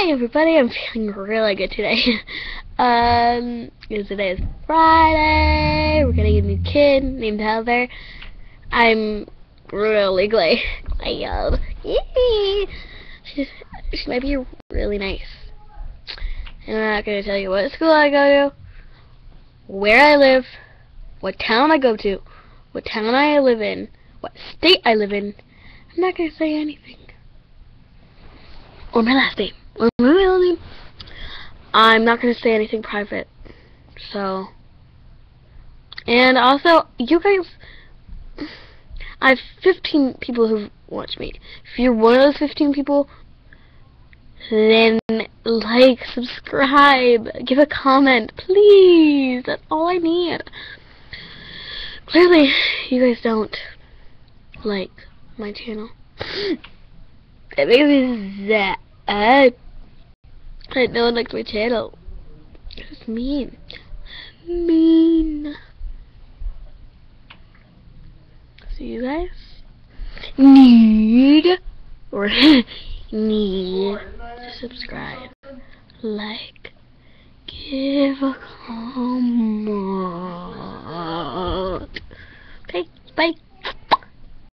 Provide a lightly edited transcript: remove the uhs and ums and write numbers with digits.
Hi everybody, I'm feeling really good today. Because today is Friday. We're getting a new kid named Heather. I'm really glad. She might be really nice. And I'm not going to tell you what school I go to, where I live, what town I go to, what town I live in, what state I live in. I'm not going to say anything. Or my last name. Or my middle name. I'm not going to say anything private. So. And also, you guys, I have 15 people who've watched me. If you're one of those 15 people, then like, subscribe, give a comment, please. That's all I need. Clearly, you guys don't like my channel. It makes me sad. No one likes my channel. It's mean. Mean. So you guys need to subscribe, like, give a